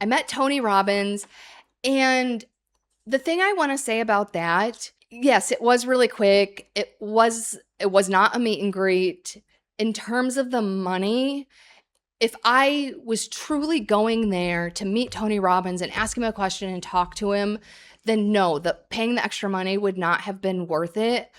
I met Tony Robbins, and the thing I want to say about that, yes, it was really quick. It was not a meet and greet. In terms of the money, if I was truly going there to meet Tony Robbins and ask him a question and talk to him, then no, paying the extra money would not have been worth it.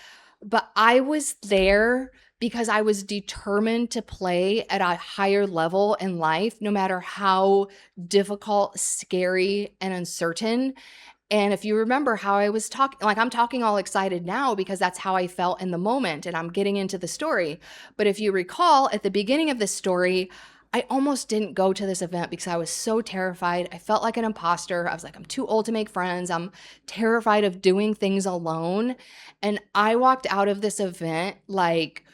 But I was there because I was determined to play at a higher level in life, no matter how difficult, scary, and uncertain. And if you remember how I was talking, like I'm talking all excited now because that's how I felt in the moment and I'm getting into the story. But if you recall, at the beginning of this story, I almost didn't go to this event because I was so terrified. I felt like an imposter. I was like, I'm too old to make friends. I'm terrified of doing things alone. And I walked out of this event like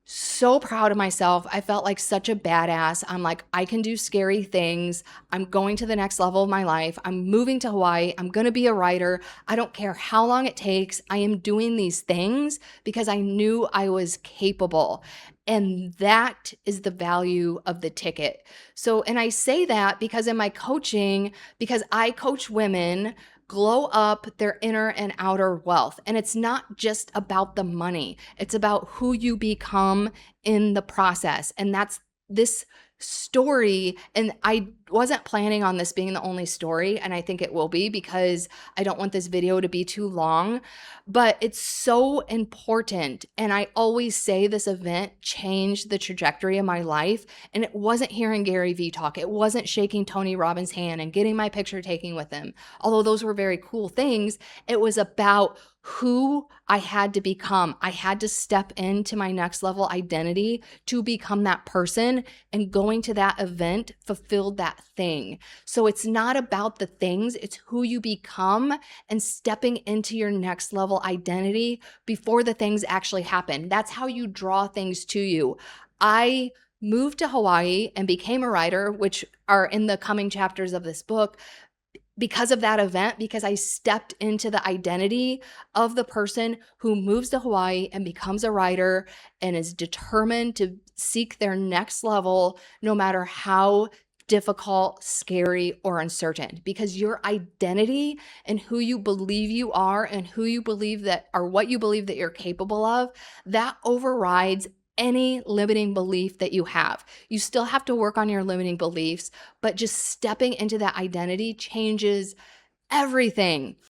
so proud of myself. I felt like such a badass. I'm like, I can do scary things. I'm going to the next level of my life. I'm moving to Hawaii. I'm going to be a writer. I don't care how long it takes. I am doing these things because I knew I was capable. And that is the value of the ticket. So, and I say that because in my coaching, because I coach women glow up their inner and outer wealth. And it's not just about the money, it's about who you become in the process. And that's this story. And I wasn't planning on this being the only story. And I think it will be because I don't want this video to be too long, but it's so important. And I always say this event changed the trajectory of my life. And it wasn't hearing Gary Vee talk. It wasn't shaking Tony Robbins' hand and getting my picture taken with him. Although those were very cool things, it was about who I had to become. I had to step into my next level identity to become that person, and going to that event fulfilled that thing. So it's not about the things, it's who you become and stepping into your next level identity before the things actually happen. That's how you draw things to you. I moved to Hawaii and became a writer, which are in the coming chapters of this book, because of that event, because I stepped into the identity of the person who moves to Hawaii and becomes a writer and is determined to seek their next level, no matter how difficult, scary, or uncertain. Because your identity and who you believe you are and who you believe that, or what you believe that you're capable of, that overrides any limiting belief that you have. You still have to work on your limiting beliefs, but just stepping into that identity changes everything.